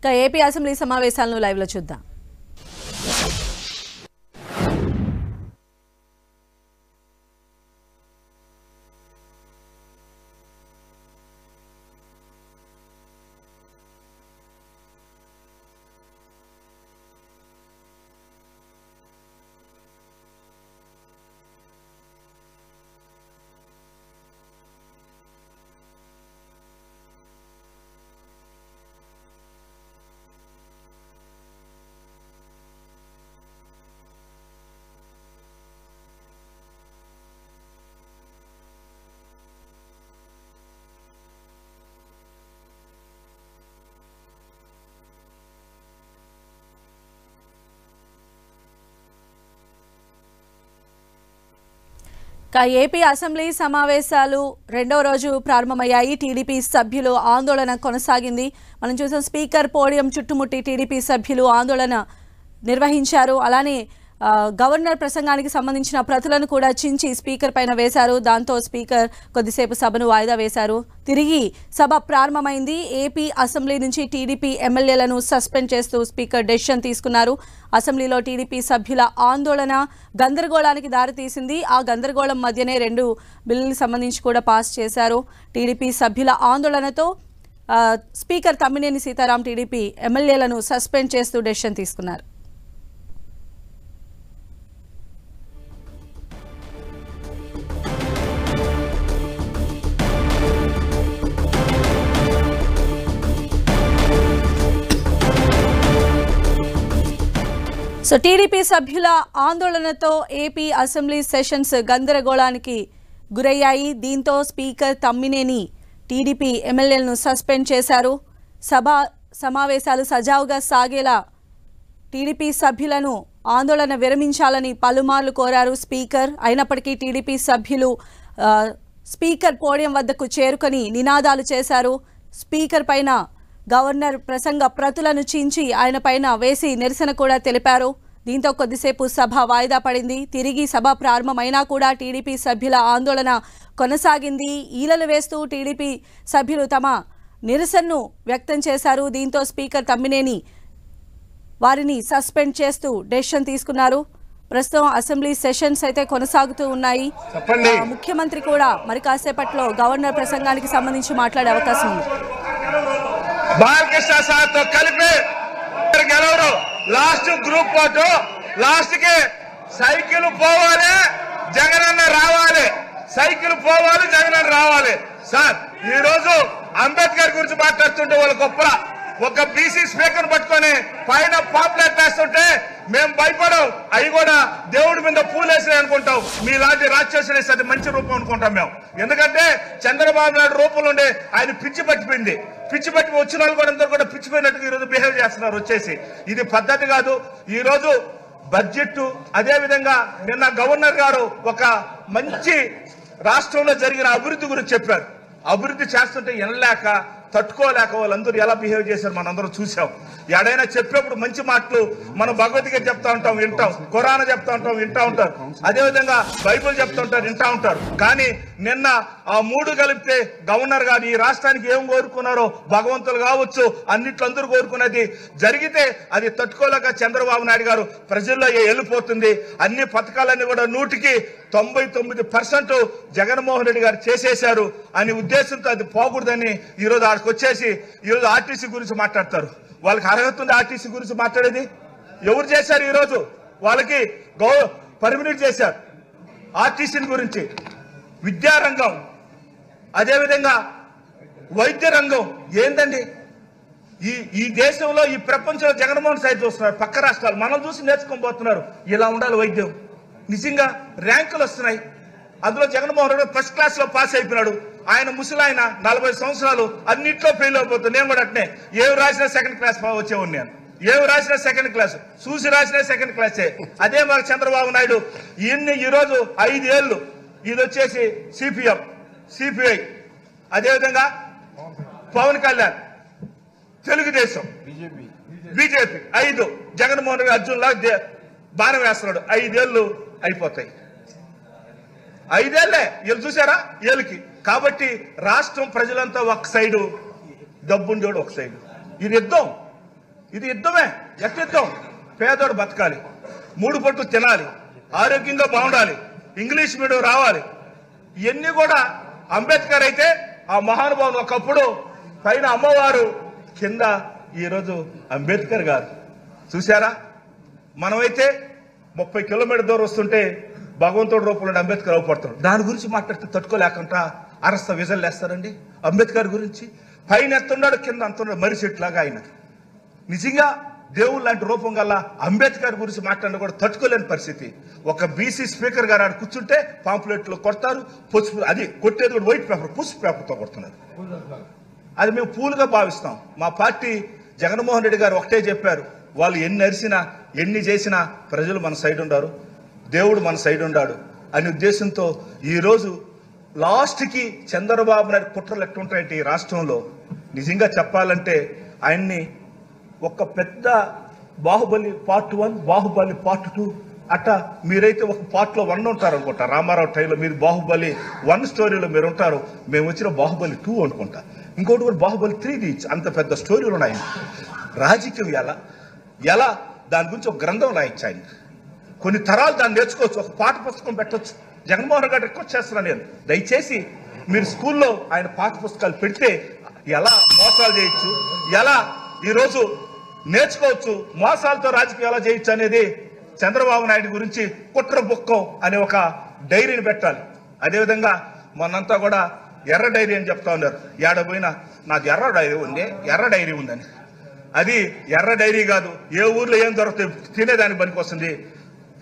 AP assembly సమావేశాలను live లో చూద్దాం. ఏపీ అసెంబ్లీ సమావేశాలు రెండో రోజు ప్రారంభమయ్యాయి. టీడీపీ సభ్యులు ఆందోళన కొనసాగింది. మనం చూసాం స్పీకర్ పోడియం చుట్టుముట్టి టీడీపీ సభ్యులు ఆందోళన నిర్వహించారు. అలానే గవర్నర్ ప్రసంగానికి సంబంధించిన ప్రతులను కూడా చించి స్పీకర్ పైన వేశారు. దాంతో స్పీకర్ కొద్దిసేపు సభను వాయిదా వేశారు. తిరిగి సభ ప్రారంభమైంది. ఏపీ అసెంబ్లీ నుంచి టీడీపీ ఎమ్మెల్యేలను సస్పెండ్ చేస్తూ స్పీకర్ డెసిషన్ తీసుకున్నారు. అసెంబ్లీలో టీడీపీ సభ్యుల ఆందోళన గందరగోళానికి దారితీసింది. ఆ గందరగోళం మధ్యనే 2 బిల్లులకు సంబంధించి కూడా పాస్ చేశారు. టీడీపీ సభ్యుల ఆందోళనతో స్పీకర్ తమ్మినేని సీతారాం టీడీపీ ఎమ్మెల్యేలను సస్పెండ్ చేస్తూ డెసిషన్ తీసుకున్నారు. టీడీపీ సభ్యుల ఆందోళనతో ఏపీ అసెంబ్లీ సెషన్స్ గందరగోళానికి గురయ్యాయి. దీంతో స్పీకర్ తమ్మినేని టీడీపీ ఎమ్మెల్యేలను సస్పెండ్ చేశారు. సమావేశాలు సజావుగా సాగేలా టీడీపీ సభ్యులను ఆందోళన విరమించాలని పలుమార్లు కోరారు స్పీకర్. అయినప్పటికీ టీడీపీ సభ్యులు స్పీకర్ పోడియం వద్దకు చేరుకొని నినాదాలు చేశారు. స్పీకర్ పైన గవర్నర్ ప్రసంగ ప్రతులను చించి ఆయన పైన వేసి నిరసన కూడా తెలిపారు. దీంతో కొద్దిసేపు సభ వాయిదా పడింది. తిరిగి సభ ప్రారంభమైనా కూడా టీడీపీ సభ్యుల ఆందోళన కొనసాగింది. ఈలలు వేస్తూ టీడీపీ సభ్యులు తమ నిరసనను వ్యక్తం చేశారు. దీంతో స్పీకర్ తమ్మినేని వారిని సస్పెండ్ చేస్తూ డెసిషన్ తీసుకున్నారు. ప్రస్తుతం అసెంబ్లీ సెషన్స్ అయితే కొనసాగుతూ ఉన్నాయి. ముఖ్యమంత్రి కూడా మరి కాసేపట్లో గవర్నర్ ప్రసంగానికి సంబంధించి మాట్లాడే అవకాశం ఉంది. బాలకృష్ణ సార్ తో కలిపి గెలవరు. లాస్ట్ గ్రూప్ ఫోటో లాస్ట్ కి సైకిల్ పోవాలి, జగనన్న రావాలి. సైకిల్ పోవాలి, జగనన్న రావాలి. సార్ ఈ రోజు అంబేద్కర్ గురించి మాట్లాడుతుంటే వాళ్ళ గొప్ప ఒక బీసీ స్పీకర్ పట్టుకొని పైన పాపులెట్ వేస్తుంటే మేము భయపడం. అవి కూడా దేవుడి మీద పూలేసి అనుకుంటాం. మీలాంటి రాక్షసులు అది మంచి రూపం అనుకుంటాం మేము. ఎందుకంటే చంద్రబాబు నాయుడు రూపంలో ఉండే ఆయన పిచ్చి పట్టిపోయింది. పిచ్చి పట్టి వచ్చిన వాళ్ళు కూడా అందరూ కూడా పిచ్చిపోయినట్టుగా ఈరోజు బిహేవ్ చేస్తున్నారు. వచ్చేసి ఇది పద్ధతి కాదు. ఈ రోజు బడ్జెట్ అదే విధంగా నిన్న గవర్నర్ గారు ఒక మంచి రాష్ట్రంలో జరిగిన అభివృద్ధి గురించి చెప్పారు. అభివృద్ధి చేస్తుంటే ఎనలేక తట్టుకోలేక వాళ్ళందరూ ఎలా బిహేవ్ చేశారు మనందరూ చూసాం. ఎడైనా చెప్పేప్పుడు మంచి మాటలు మనం భగవద్గీత చెప్తా ఉంటాం, వింటాం. ఖురాన్ చెప్తా ఉంటాం, వింటా ఉంటారు. అదేవిధంగా బైబిల్ చెప్తా ఉంటారు, వింటా ఉంటారు. కానీ నిన్న ఆ 3 కలిపితే గవర్నర్ గారు ఈ రాష్ట్రానికి ఏం కోరుకున్నారో భగవంతులు కావచ్చు అన్నిట్లో అందరూ కోరుకునేది జరిగితే అది తట్టుకోలేక చంద్రబాబు నాయుడు గారు ప్రజల్లో వెళ్ళిపోతుంది. అన్ని పథకాలన్నీ కూడా 100కి 99% జగన్మోహన్ రెడ్డి గారు చేసేశారు అనే ఉద్దేశంతో అది పోకూడదని ఈరోజు ఆడికి వచ్చేసి ఈరోజు ఆర్టీసీ గురించి మాట్లాడతారు. వాళ్ళకి అర్హత ఉంది ఆర్టీసీ గురించి మాట్లాడేది? ఎవరు చేశారు? ఈరోజు వాళ్ళకి పర్మినెంట్ చేశారు ఆర్టీసీ గురించి. విద్యారంగం అదేవిధంగా వైద్య రంగం ఏందండి? ఈ దేశంలో ఈ ప్రపంచంలో జగన్మోహన్ సైడ్ చూస్తున్నారు. పక్క రాష్ట్రాలు మనం చూసి నేర్చుకోబోతున్నారు. ఇలా ఉండాలి వైద్యం. నిజంగా ర్యాంకులు వస్తున్నాయి. అందులో జగన్మోహన్ రెడ్డి ఫస్ట్ క్లాస్ లో పాస్ అయిపోయినాడు. ఆయన ముసలాయన 40 సంవత్సరాలు అన్నింటిలో ఫెయిల్ అయిపోతుంది. నేను కూడా అట్నే ఏవి రాసినా సెకండ్ క్లాస్ వచ్చేవాడిని. నేను ఏవి రాసినా సెకండ్ క్లాస్, చూసి రాసినా సెకండ్ క్లాసే. అదే మరి చంద్రబాబు నాయుడు ఈరోజు 5 ఏళ్ళు ఇది వచ్చేసి సిపిఎం, సిపిఐ, అదేవిధంగా పవన్ కళ్యాణ్ తెలుగుదేశం, బీజేపీ 5 జగన్మోహన్ రెడ్డి అర్జున్ లా బాణం వేస్తున్నాడు. 5 ఏళ్ళు అయిపోతాయి. 5 ఏళ్లే వీళ్ళు చూసారా వీళ్ళకి. కాబట్టి రాష్ట్రం ప్రజలంతా ఒక సైడు, డబ్బుండోడు ఒక సైడు. ఇది యుద్ధం. ఇది యుద్ధమే. యుద్ధం. పేదోడు బతకాలి, 3 పూటలు తినాలి, ఆరోగ్యంగా బాగుండాలి, ఇంగ్లీష్ మీడియం రావాలి. ఇవన్నీ కూడా అంబేద్కర్ అయితే ఆ మహానుభావులు ఒకప్పుడు పైన అమ్మవారు, కింద ఈరోజు అంబేద్కర్ గారు. చూసారా? మనమైతే 30 కిలోమీటర్ దూరం వస్తుంటే భగవంతుడి రూపంలో అంబేద్కర్ అవపడుతున్నాడు. దాని గురించి మాట్లాడితే తట్టుకోలేకుండా అరస్త విజలు వేస్తారండి. అంబేద్కర్ గురించి పైన ఎత్తున్నాడు, కింద అంతున్నాడు, మర్రి చెట్లాగా ఆయన. నిజంగా దేవుడు లాంటి రూపం గల అంబేద్కర్ గురించి మాట్లాడిన కూడా తట్టుకోలేని పరిస్థితి. ఒక బీసీ స్పీకర్ గారు ఆడ కూర్చుంటే పాంప్లెట్లు కొడతారు, పసుపు, అది కొట్టేది కూడా వైట్ పేపర్, పసుపు పేపర్తో కొడుతున్నారు. అది మేము పూలుగా భావిస్తాం. మా పార్టీ జగన్మోహన్ రెడ్డి గారు ఒకటే చెప్పారు, వాళ్ళు ఎన్ని అరిసినా ఎన్ని చేసినా ప్రజలు మన సైడ్ ఉండారు, దేవుడు మన సైడ్ ఉండాడు అనే ఉద్దేశంతో ఈరోజు లాస్ట్కి చంద్రబాబు నాయుడు కుట్రలు ఎట్టుంటాయంటే ఈ రాష్ట్రంలో నిజంగా చెప్పాలంటే ఆయన్ని ఒక పెద్ద బాహుబలి పార్ట్ 1, బాహుబలి పార్ట్ 2 అట్ట మీరైతే ఒక పార్ట్లో 1 ఉంటారు అనుకుంటా. రామారావు టైంలో మీరు బాహుబలి 1 స్టోరీలో మీరు ఉంటారు, మేము వచ్చిన బాహుబలి 2 అనుకుంటా. ఇంకోటి కూడా బాహుబలి 3 అంత పెద్ద స్టోరీలు ఉన్నాయి. రాజకీయం ఎలా దాని గురించి ఒక గ్రంథం రాయొచ్చు. ఆయన కొన్ని తరాలు దాన్ని నేర్చుకోవచ్చు, ఒక పాఠ పుస్తకం పెట్టచ్చు. జగన్మోహన్ గారు రిక్వెస్ట్ చేస్తున్నాను నేను, దయచేసి మీరు స్కూల్లో ఆయన పాఠ పుస్తకాలు పెడితే ఎలా మోసాలు చేయొచ్చు, ఎలా ఈరోజు నేర్చుకోవచ్చు, మోసాలతో రాజకీయం ఎలా చేయొచ్చు అనేది చంద్రబాబు నాయుడు గురించి కుట్ర బుక్కం అనే ఒక డైరీని పెట్టాలి. అదేవిధంగా మొన్నంతా కూడా ఎర్ర డైరీ అని చెప్తా ఉన్నారు. ఏడపోయినా నాకు ఎర్ర డైరీ ఉందని. అది ఎర్ర డైరీ కాదు, ఏ ఊర్లో ఏం దొరుకుతాయి తినేదానికి పనికి వస్తుంది.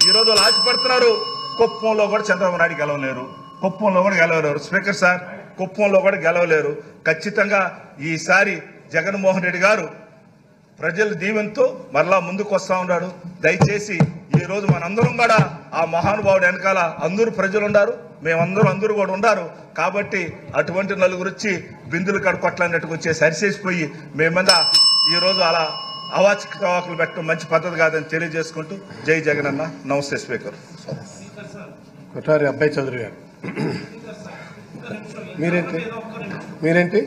ఈరోజు వాళ్ళు ఆశపడుతున్నారు. కుప్పంలో కూడా చంద్రబాబు నాయుడు గెలవలేరు, కుప్పంలో కూడా గెలవలేరు. స్పీకర్ సార్, కుప్పంలో కూడా గెలవలేరు. ఖచ్చితంగా ఈసారి జగన్మోహన్ రెడ్డి గారు ప్రజల దీవెనతో మరలా ముందుకు వస్తా ఉన్నాడు. దయచేసి ఈ రోజు మనందరం కూడా ఆ మహానుభావుడు వెనకాల అందరూ ప్రజలు ఉన్నారు, అందరూ కూడా ఉన్నారు. కాబట్టి అటువంటి నలుగురు వచ్చి బిందులు కడుకొట్లన్నట్టుకు వచ్చే సరిచేసిపోయి మేమంద ఈ రోజు అలా అవాచకవాకులు పెట్టడం మంచి పద్ధతి కాదని తెలియజేసుకుంటూ జై జగన్ అన్న. నమస్తే స్పీకర్. కొఠారి అబ్బాయి చౌదరి గారు, మీరేంటి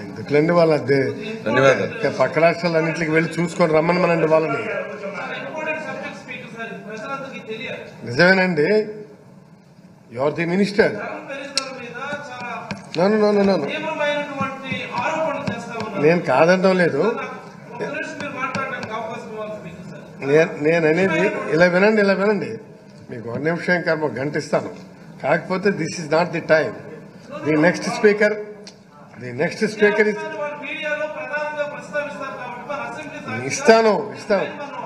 ఎందుకులండి వాళ్ళ పక్క రాష్ట్రాలన్నింటికి వెళ్ళి చూసుకొని రమ్మనమనండి వాళ్ళని. నిజమేనండి, యువర్ ది మినిస్టర్. నేను కాదనడం లేదు, నేననేది ఇలా వినండి. మీకు 1 నిమిషం కర్మ గంట ఇస్తాను. కాకపోతే this is not the time. The next speaker ఇస్తాను.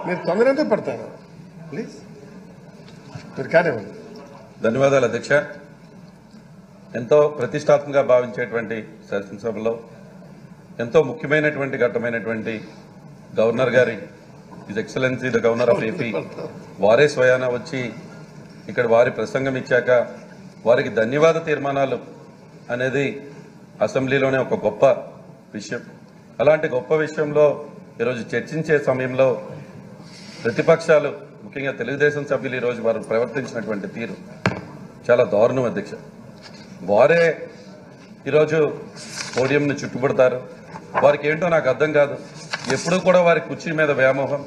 మీరు తొందరగా పడతారు ప్లీజ్. మీరు కానివ్వండి. ధన్యవాదాలు అధ్యక్ష. ఎంతో ప్రతిష్టాత్మకంగా భావించేటువంటి శాసనసభలో ఎంతో ముఖ్యమైనటువంటి ఘట్టమైనటువంటి గవర్నర్ గారి his excellency the governor of AP వారే స్వయాన వచ్చి ఇక్కడ వారి ప్రసంగం ఇచ్చాక వారికి ధన్యవాద తీర్మానాలు అనేది అసెంబ్లీలోనే ఒక గొప్ప విషయం. అలాంటి గొప్ప విషయంలో ఈరోజు చర్చించే సమయంలో ప్రతిపక్షాలు ముఖ్యంగా తెలుగుదేశం సభ్యులు ఈరోజు వారు ప్రవర్తించినటువంటి తీరు చాలా దారుణం అధ్యక్ష. వారే ఈరోజు పోడియంని చుట్టుపడతారు. వారికి ఏంటో నాకు అర్థం కాదు. ఎప్పుడూ కూడా వారి కుర్చీ మీద వ్యామోహం.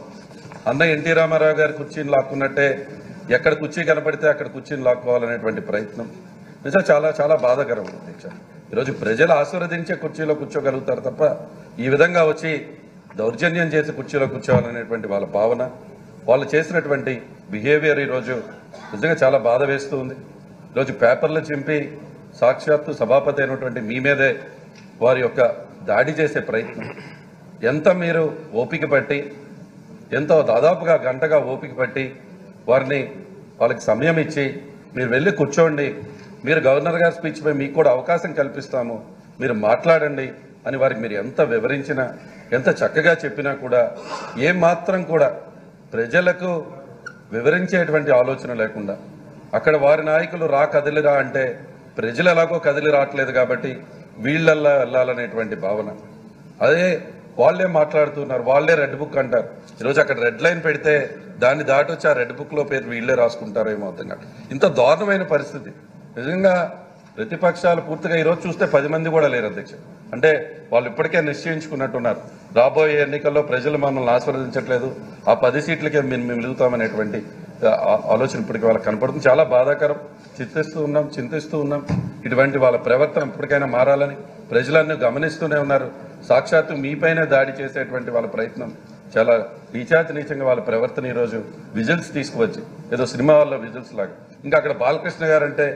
అన్న ఎన్టీ రామారావు గారి కుర్చీని లాక్కున్నట్టే ఎక్కడ కుర్చీ కనపడితే అక్కడ కుర్చీని లాక్కోవాలనేటువంటి ప్రయత్నం నిజంగా చాలా చాలా బాధాకరం అధ్యక్ష. ఈరోజు ప్రజలు ఆశీర్వదించే కుర్చీలో కూర్చోగలుగుతారు తప్ప ఈ విధంగా వచ్చి దౌర్జన్యం చేసి కుర్చీలో కూర్చోవాలనేటువంటి వాళ్ళ భావన, వాళ్ళు చేసినటువంటి బిహేవియర్ ఈరోజు నిజంగా చాలా బాధ వేస్తూ ఉంది. ఈరోజు పేపర్లు చింపి సాక్షాత్తు సభాపతి అయినటువంటి మీ మీదే వారి యొక్క దాడి చేసే ప్రయత్నం. ఎంత మీరు ఓపిక పట్టి, ఎంతో దాదాపుగా గంటగా ఓపిక పట్టి వాళ్ళకి సమయం ఇచ్చి మీరు వెళ్ళి కూర్చోండి, మీరు గవర్నర్ గారి స్పీచ్పై మీకు కూడా అవకాశం కల్పిస్తాము, మీరు మాట్లాడండి అని వారికి మీరు ఎంత వివరించినా, ఎంత చక్కగా చెప్పినా కూడా ఏమాత్రం కూడా ప్రజలకు వివరించేటువంటి ఆలోచన లేకుండా అక్కడ వారి నాయకులు కదిలిరా అంటే ప్రజలు ఎలాగో కదిలి రావట్లేదు కాబట్టి వీళ్ళల్లా వెళ్ళాలనేటువంటి భావన. అదే వాళ్ళే మాట్లాడుతున్నారు, వాళ్ళే రెడ్ బుక్ అంటారు. ఈరోజు అక్కడ రెడ్ లైన్ పెడితే దాన్ని దాటొచ్చి ఆ రెడ్ బుక్ లో పేరు వీళ్ళే రాసుకుంటారేమో అర్థం కాదు. ఇంత దారుణమైన పరిస్థితి. నిజంగా ప్రతిపక్షాలు పూర్తిగా ఈరోజు చూస్తే 10 మంది కూడా లేరు అధ్యక్ష. అంటే వాళ్ళు ఇప్పటికే నిశ్చయించుకున్నట్టున్నారు, రాబోయే ఎన్నికల్లో ప్రజలు మనల్ని ఆస్వాదించట్లేదు, ఆ 10 సీట్లకే మేము మిగులుతామనేటువంటి ఆలోచన ఇప్పటికీ వాళ్ళకి కనపడుతుంది. చాలా బాధాకరం. చింతిస్తూ ఉన్నాం. ఇటువంటి వాళ్ళ ప్రవర్తన ఇప్పటికైనా మారాలని ప్రజలన్నీ గమనిస్తూనే ఉన్నారు. సాక్షాత్తు మీపైనే దాడి చేసేటువంటి వాళ్ళ ప్రయత్నం చాలా నీచంగా వాళ్ళ ప్రవర్తన ఈరోజు విజిల్స్ తీసుకువచ్చి ఏదో సినిమా వాళ్ళ విజిల్స్ లాగా. ఇంకా అక్కడ బాలకృష్ణ గారు అంటే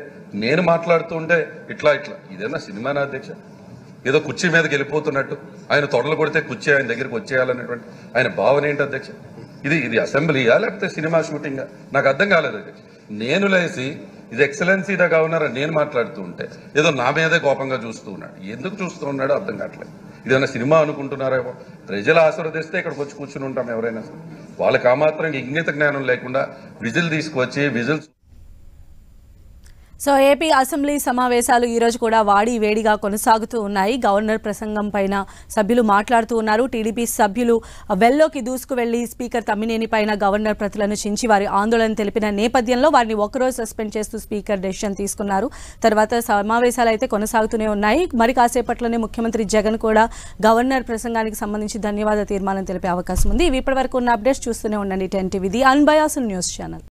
నేను మాట్లాడుతూ ఉంటే ఇట్లా ఇదేనా సినిమానా అధ్యక్ష? ఏదో కుర్చీ మీదకి వెళ్ళిపోతున్నట్టు, ఆయన తొడలు కొడితే కుర్చీ ఆయన దగ్గరికి వచ్చేయాలనేటువంటి ఆయన భావన ఏంటి అధ్యక్ష? ఇది అసెంబ్లీయా లేకపోతే సినిమా షూటింగా? నాకు అర్థం కాలేదు అధ్యక్ష. నేను లేసి ఇది ఎక్సలెన్సీ ద గవర్నర్ అని నేను మాట్లాడుతూ ఉంటే ఏదో నా మీదే కోపంగా చూస్తూ ఉన్నాడు. ఎందుకు చూస్తూ ఉన్నాడో అర్థం కావట్లేదు. ఇదేమన్నా సినిమా అనుకుంటున్నారేమో. ప్రజలు ఆశీర్వదిస్తే ఇక్కడికి వచ్చి కూర్చుని ఉంటాం ఎవరైనా సరే. వాళ్ళకి ఆ మాత్రం ఇంగిత జ్ఞానం లేకుండా విజిల్ తీసుకువచ్చి విజిల్స్. సో ఏపీ అసెంబ్లీ సమావేశాలు ఈరోజు కూడా వేడిగా కొనసాగుతూ ఉన్నాయి. గవర్నర్ ప్రసంగం పైన సభ్యులు మాట్లాడుతూ ఉన్నారు. టీడీపీ సభ్యులు వెల్లోకి దూసుకువెళ్లి స్పీకర్ తమ్మినేని పైన గవర్నర్ ప్రతులను చించి వారి ఆందోళన తెలిపిన నేపథ్యంలో వారిని ఒకరోజు సస్పెండ్ చేస్తూ స్పీకర్ డెసిషన్ తీసుకున్నారు. తర్వాత సమావేశాలు అయితే కొనసాగుతూనే ఉన్నాయి. మరి కాసేపట్లోనే ముఖ్యమంత్రి జగన్ కూడా గవర్నర్ ప్రసంగానికి సంబంధించి ధన్యవాద తీర్మానం తెలిపే అవకాశం ఉంది. ఇవి ఇప్పటివరకు ఉన్న అప్డేట్స్ చూస్తూనే ఉండండి 10 TV, the unbiased news channel.